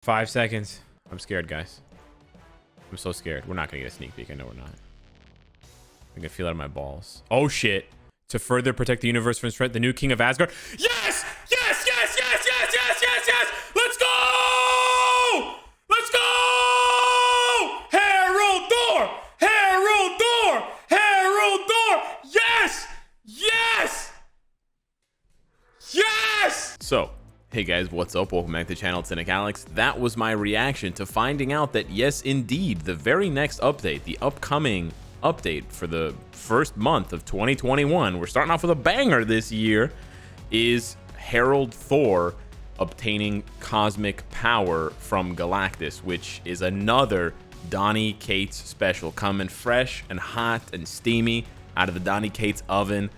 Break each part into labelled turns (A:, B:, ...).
A: 5 seconds. I'm scared, guys. I'm so scared. We're not gonna get a sneak peek. I know we're not. I can feel it in my balls. Oh shit. To further protect the universe from threat, the new king of Asgard. Yes! Yes! Yes! Yes! Yes! Yes! Yes! Yes! Let's go! Let's go! Herald Thor! Herald Thor! Herald Thor! Yes! Yes! Yes! So, hey guys, what's up? Welcome back to the channel, Cynicalex. That was my reaction to finding out that yes, indeed, the very next update, the upcoming update for the first month of 2021, we're starting off with a banger this year, is Herald Thor obtaining cosmic power from Galactus, which is another Donny Cates special, coming fresh and hot and steamy out of the Donny Cates oven.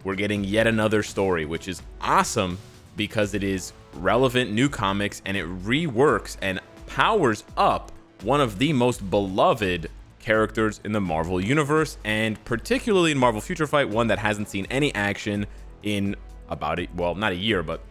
A: We're getting yet another story, which is awesome because it is relevant new comics and it reworks and powers up one of the most beloved characters in the Marvel universe, and particularly in Marvel Future Fight, one that hasn't seen any action in about it, well, not a year, but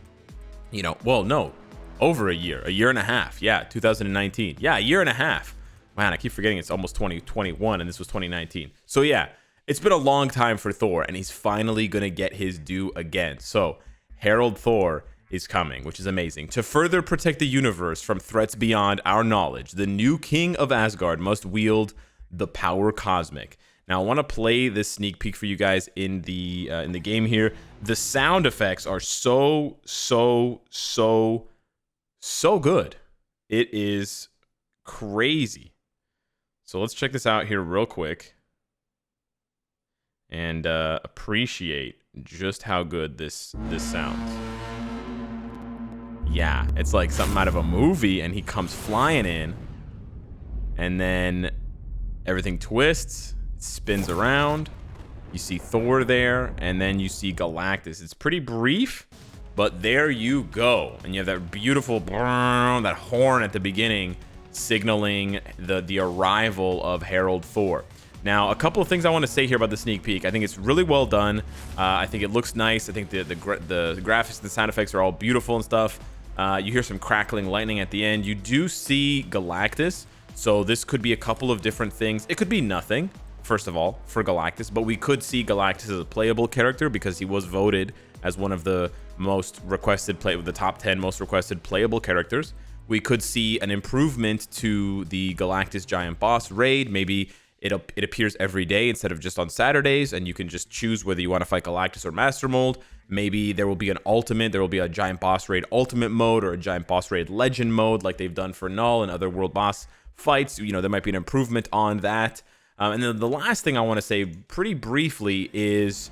A: you know, well, no, over a year and a half. Yeah, 2019. Yeah, a year and a half. Man, I keep forgetting it's almost 2021 and this was 2019. So yeah, it's been a long time for Thor and he's finally gonna get his due again. So Herald Thor is coming, which is amazing. To further protect the universe from threats beyond our knowledge, the new king of Asgard must wield the power cosmic. Now I want to play this sneak peek for you guys in the game here. The sound effects are so good. It is crazy. So let's check this out here real quick and appreciate just how good this sounds. Yeah, it's like something out of a movie, and he comes flying in, and then everything twists, it spins around. You see Thor there, and then you see Galactus. It's pretty brief, but there you go. And you have that beautiful that horn at the beginning signaling the arrival of Herald Thor. Now, a couple of things I want to say here about the sneak peek. I think it's really well done. I think it looks nice. I think the graphics and the sound effects are all beautiful and stuff. You hear some crackling lightning at the end. You do see Galactus, so this could be a couple of different things. It could be nothing, first of all, for Galactus, but we could see Galactus as a playable character because he was voted as one of the most requested the top 10 most requested playable characters. We could see an improvement to the Galactus giant boss raid. Maybe it appears every day instead of just on Saturdays, and you can just choose whether you want to fight Galactus or Master Mold. Maybe there will be an ultimate, there will be a giant boss raid ultimate mode or a giant boss raid legend mode like they've done for Null and other world boss fights. You know, there might be an improvement on that. And then the last thing I want to say pretty briefly is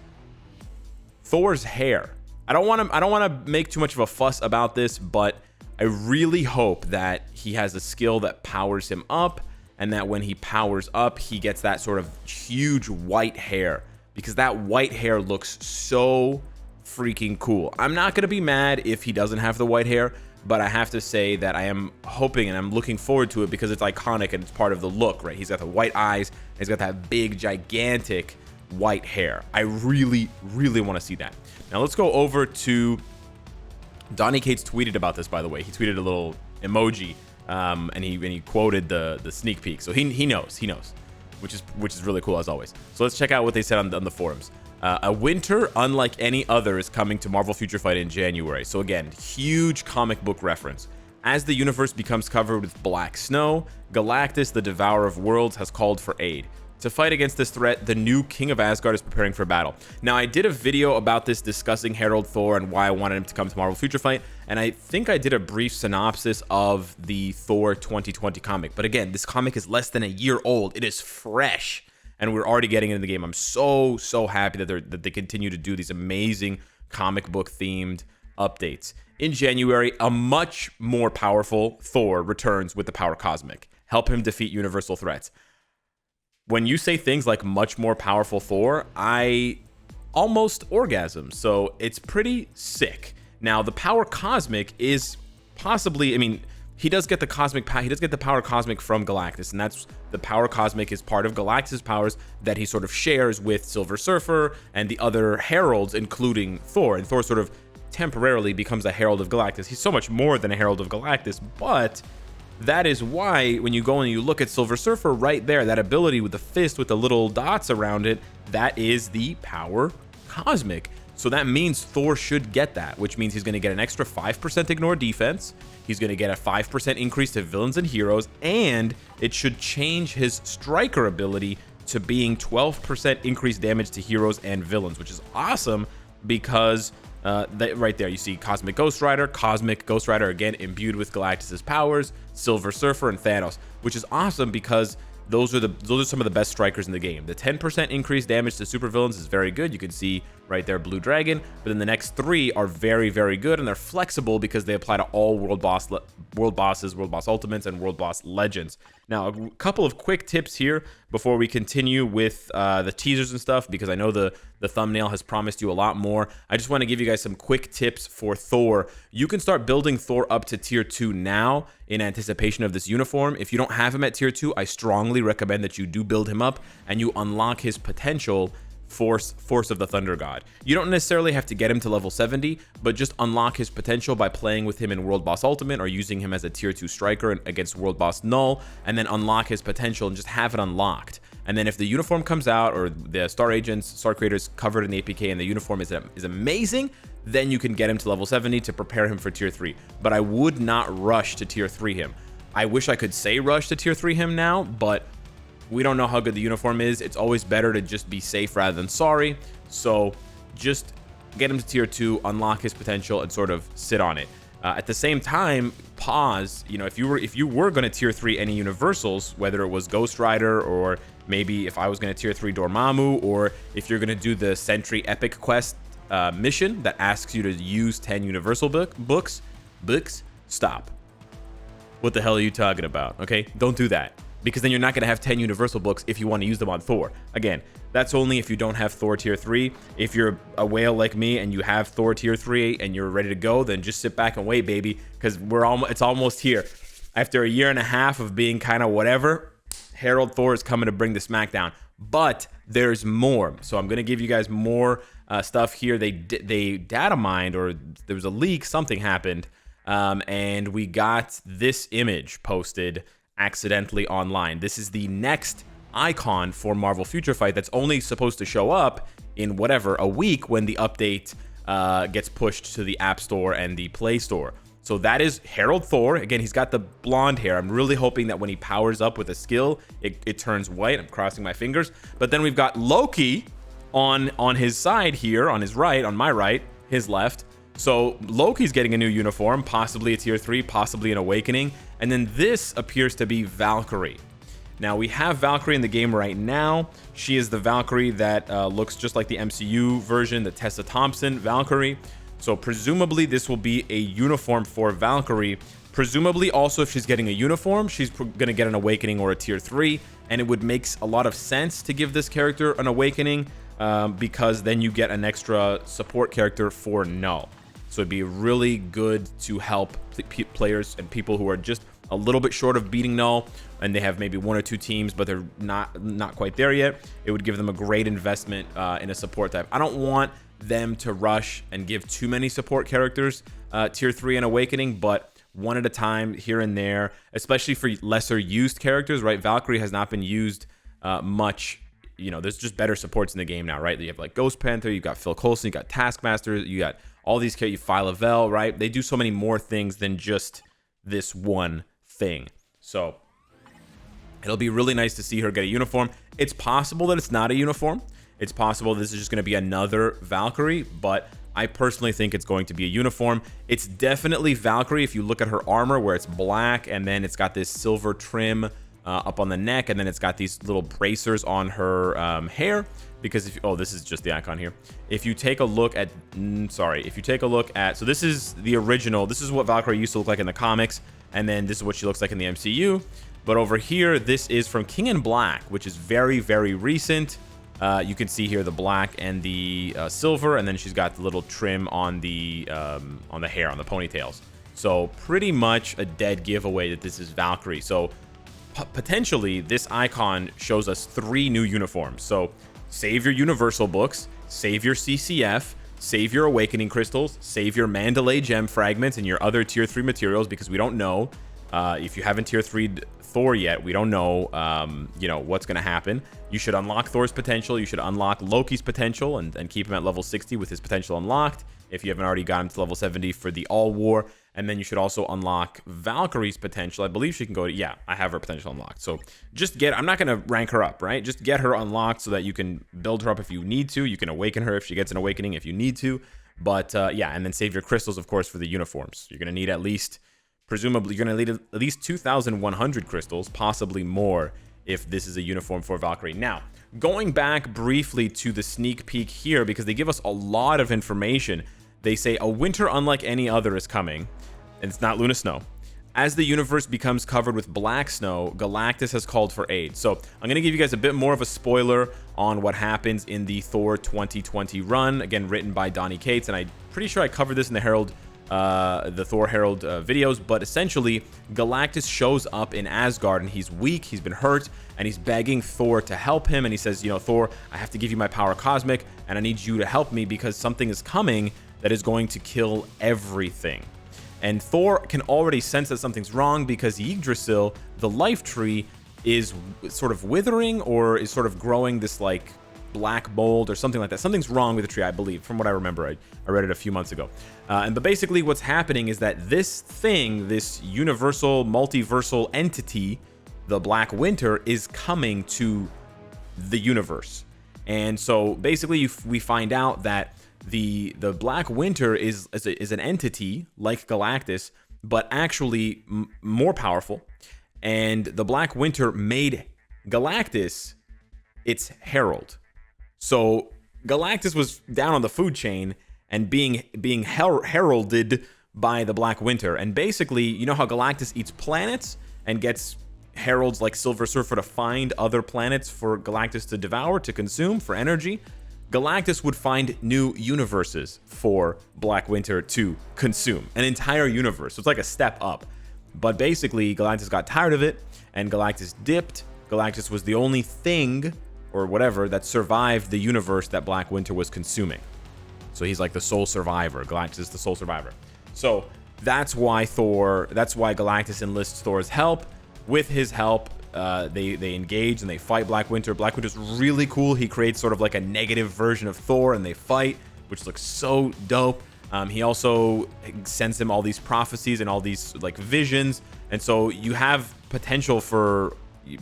A: Thor's hair. I don't want to make too much of a fuss about this, but I really hope that he has a skill that powers him up, and that when he powers up, he gets that sort of huge white hair, because that white hair looks so freaking cool. I'm not going to be mad if he doesn't have the white hair, but I have to say that I am hoping and I'm looking forward to it because it's iconic and it's part of the look, right? He's got the white eyes, and he's got that big, gigantic white hair. I really, really want to see that. Now let's go over to Donny Cates. Tweeted about this, by the way. He tweeted a little emoji, and he quoted the sneak peek, so he knows, which is really cool as always. So let's check out what they said on the forums. A winter unlike any other is coming to Marvel Future Fight in January. So again, huge comic book reference. As the universe becomes covered with black snow, Galactus, the Devourer of Worlds, has called for aid. To fight against this threat, the new King of Asgard is preparing for battle. Now, I did a video about this discussing Herald Thor and why I wanted him to come to Marvel Future Fight, and I think I did a brief synopsis of the Thor 2020 comic. But again, this comic is less than a year old. It is fresh, and we're already getting into the game. I'm so happy that they continue to do these amazing comic book themed updates. In January, a much more powerful Thor returns with the power cosmic. Help him defeat universal threats. When you say things like much more powerful Thor, I almost orgasm. So it's pretty sick. Now, the power cosmic is possibly, I mean, he does get the power cosmic from Galactus, and that's the power cosmic is part of Galactus' powers that he sort of shares with Silver Surfer and the other heralds, including Thor. And Thor sort of temporarily becomes a herald of Galactus. He's so much more than a herald of Galactus, but that is why when you go and you look at Silver Surfer right there, that ability with the fist with the little dots around it, that is the power cosmic. So that means Thor should get that, which means he's going to get an extra 5% ignore defense. He's going to get a 5% increase to villains and heroes, and it should change his striker ability to being 12% increased damage to heroes and villains, which is awesome because right there you see Cosmic Ghost Rider again imbued with Galactus's powers, Silver Surfer, and Thanos, which is awesome because those are some of the best strikers in the game. The 10% increased damage to supervillains is very good. You can see right there Blue Dragon, but then the next 3 are very, very good, and they're flexible because they apply to all world bosses, world boss ultimates, and world boss legends. Now, a couple of quick tips here before we continue with the teasers and stuff, because I know the thumbnail has promised you a lot more. I just want to give you guys some quick tips for Thor. You can start building Thor up to tier 2 now in anticipation of this uniform. If you don't have him at tier 2, I strongly recommend that you do build him up and you unlock his potential force of the Thunder God. You don't necessarily have to get him to level 70, but just unlock his potential by playing with him in World Boss Ultimate or using him as a tier 2 striker against World Boss Null, and then unlock his potential and just have it unlocked. And then if the uniform comes out, or the Star Agents, Star Creators covered in the APK, and the uniform is amazing, then you can get him to level 70 to prepare him for tier 3. But I would not rush to tier 3 him. I wish I could say rush to tier 3 him now, but we don't know how good the uniform is. It's always better to just be safe rather than sorry. So just get him to tier 2, unlock his potential, and sort of sit on it. At the same time, pause. You know, if you were going to tier 3 any universals, whether it was Ghost Rider, or maybe if I was going to tier 3 Dormammu, or if you're going to do the Sentry Epic Quest mission that asks you to use 10 universal books, stop. What the hell are you talking about? Okay, don't do that, because then you're not going to have 10 universal books if you want to use them on Thor. Again, that's only if you don't have Thor tier 3. If you're a whale like me and you have Thor tier 3 and you're ready to go, then just sit back and wait, baby, because it's almost here. After a year and a half of being kind of whatever, Herald Thor is coming to bring the smackdown. But there's more. So I'm going to give you guys more stuff here. They data mined, or there was a leak, something happened, and we got this image posted accidentally online. This is the next icon for Marvel Future Fight that's only supposed to show up in whatever, a week, when the update gets pushed to the App Store and the Play Store. So that is Herald Thor. Again, he's got the blonde hair. I'm really hoping that when he powers up with a skill, it turns white. I'm crossing my fingers. But then we've got Loki on his side here, on his right, on my right, his left. So Loki's getting a new uniform, possibly a tier 3, possibly an awakening. And then this appears to be Valkyrie. Now, we have Valkyrie in the game right now. She is the Valkyrie that looks just like the MCU version, the Tessa Thompson Valkyrie. So presumably this will be a uniform for Valkyrie. Presumably also, if she's getting a uniform, she's going to get an awakening or a tier 3. And it would make a lot of sense to give this character an awakening, because then you get an extra support character for Null. So it'd be really good to help players and people who are just a little bit short of beating Null, and they have maybe 1 or 2 teams, but they're not quite there yet. It would give them a great investment in a support type. I don't want them to rush and give too many support characters tier 3 and awakening, but one at a time, here and there, especially for lesser used characters, right? Valkyrie has not been used much. You know, there's just better supports in the game now, right? You have like Ghost Panther, you got Phil Coulson, you got Taskmaster, you got all these characters, Phyla-Vell, right? They do so many more things than just this one thing. So it'll be really nice to see her get a uniform. It's possible that it's not a uniform. It's possible this is just going to be another Valkyrie, but I personally think it's going to be a uniform. It's definitely Valkyrie if you look at her armor, where it's black and then it's got this silver trim up on the neck, and then it's got these little bracers on her hair. Because this is just the icon here. If you take a look at, so this is the original. This is what Valkyrie used to look like in the comics, and then this is what she looks like in the MCU. But over here, this is from King in Black, which is very, very recent. You can see here the black and the silver, and then she's got the little trim on the hair, on the ponytails. So pretty much a dead giveaway that this is Valkyrie. So potentially this icon shows us 3 new uniforms. So save your Universal books, save your CCF, save your Awakening Crystals, save your Mandalay Gem fragments and your other tier 3 materials, because we don't know. If you haven't tier 3'd Thor yet, we don't know, you know, what's going to happen. You should unlock Thor's potential. You should unlock Loki's potential and keep him at level 60 with his potential unlocked. If you haven't already got him to level 70 for the All War. And then you should also unlock Valkyrie's potential. I believe she can go to, yeah, I have her potential unlocked. So just I'm not going to rank her up, right? Just get her unlocked so that you can build her up if you need to. You can awaken her if she gets an awakening if you need to. But yeah, and then save your crystals, of course, for the uniforms. You're going to need at least, presumably, you're going to need at least 2,100 crystals, possibly more, if this is a uniform for Valkyrie. Now, going back briefly to the sneak peek here, because they give us a lot of information. They say a winter unlike any other is coming. And it's not Luna Snow. As the universe becomes covered with black snow, Galactus has called for aid. So I'm going to give you guys a bit more of a spoiler on what happens in the Thor 2020 run. Again, written by Donny Cates. And I'm pretty sure I covered this in the Herald, the Thor Herald videos. But essentially, Galactus shows up in Asgard and he's weak. He's been hurt. And he's begging Thor to help him. And he says, you know, Thor, I have to give you my power cosmic. And I need you to help me because something is coming that is going to kill everything. And Thor can already sense that something's wrong because Yggdrasil, the life tree, is sort of withering or is sort of growing this like black mold or something like that. Something's wrong with the tree, I believe, from what I remember. I read it a few months ago. But basically what's happening is that this thing, this universal, multiversal entity, the Black Winter, is coming to the universe. And so basically we find out that the Black Winter is an entity like Galactus, but actually more powerful. And the Black Winter made Galactus its herald. So Galactus was down on the food chain and being heralded by the Black Winter. And basically, you know how Galactus eats planets and gets heralds like Silver Surfer to find other planets for Galactus to devour, to consume for energy? Galactus would find new universes for Black Winter to consume, an entire universe. So it's like a step up. But basically, Galactus got tired of it, and Galactus dipped. Galactus was the only thing, or whatever, that survived the universe that Black Winter was consuming. So he's like the sole survivor. Galactus is the sole survivor. So that's why Galactus enlists Thor's help. With his help, they engage and they fight Black Winter. Black Winter's really cool. He creates sort of like a negative version of Thor and they fight, which looks so dope. He also sends him all these prophecies and all these like visions. And so you have potential for,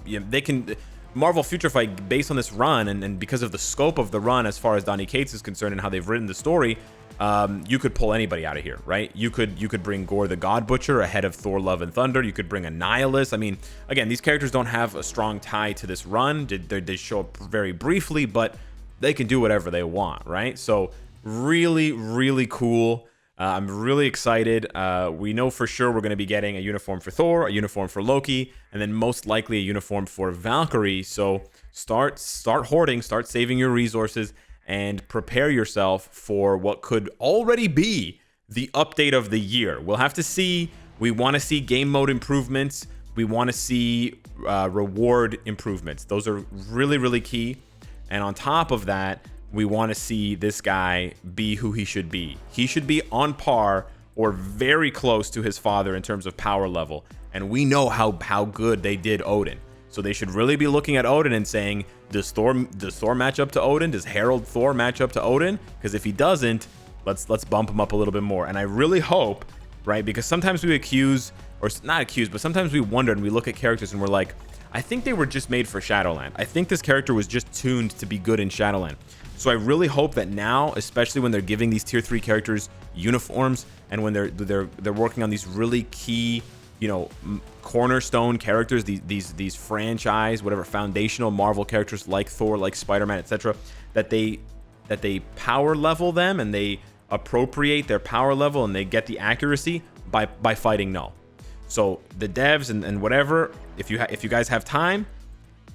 A: they can, Marvel Future Fight, based on this run and because of the scope of the run as far as Donny Cates is concerned and how they've written the story, you could pull anybody out of here, right? You could bring Gore the God Butcher ahead of Thor Love and Thunder. You could bring a Nihilus. I mean, again, these characters don't have a strong tie to this run. They show up very briefly, but they can do whatever they want, right? So really, really cool. I'm really excited. We know for sure we're going to be getting a uniform for Thor, a uniform for Loki, and then most likely a uniform for Valkyrie. So start hoarding, start saving your resources, and prepare yourself for what could already be the update of the year. We'll have to see. We want to see game mode improvements. We want to see reward improvements. Those are really, really key. And on top of that, we want to see this guy be who he should be. He should be on par or very close to his father in terms of power level. And we know how good they did Odin. So they should really be looking at Odin and saying, does Thor match up to Odin? Does Herald Thor match up to Odin? Because if he doesn't, let's bump him up a little bit more. And I really hope, right? Because sometimes we accuse, or not accuse, but sometimes we wonder and we look at characters and we're like, I think they were just made for Shadowland. I think this character was just tuned to be good in Shadowland. So I really hope that now, especially when they're giving these tier 3 characters uniforms and when they're working on these really key, you know, cornerstone characters, these franchise, whatever, foundational Marvel characters like Thor, like Spider-Man, etc., that they power level them and they appropriate their power level and they get the accuracy by fighting Null. So the devs and whatever, if you guys have time,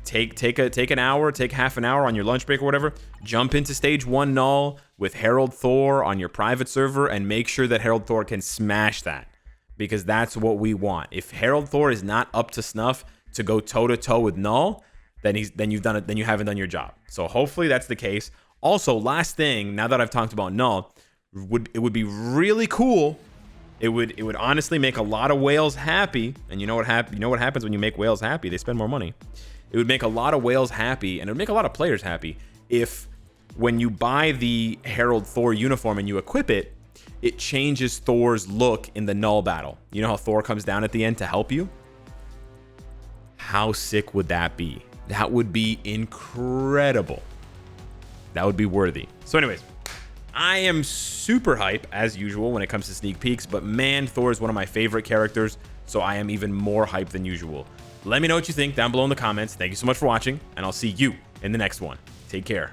A: take an hour, take half an hour on your lunch break or whatever, jump into stage 1 Null with Herald Thor on your private server and make sure that Herald Thor can smash that, because that's what we want. If Herald Thor is not up to snuff to go toe to toe with Null, then you haven't done your job. So hopefully that's the case. Also, last thing, now that I've talked about Null, it would be really cool It would honestly make a lot of whales happy. And you know what happens when you make whales happy? They spend more money. It would make a lot of whales happy, and it would make a lot of players happy if when you buy the Herald Thor uniform and you equip it, it changes Thor's look in the null battle. You know how Thor comes down at the end to help you? How sick would that be? That would be incredible. That would be worthy. So anyways, I am super hype as usual when it comes to sneak peeks, but man, Thor is one of my favorite characters, so I am even more hype than usual. Let me know what you think down below in the comments. Thank you so much for watching, and I'll see you in the next one. Take care.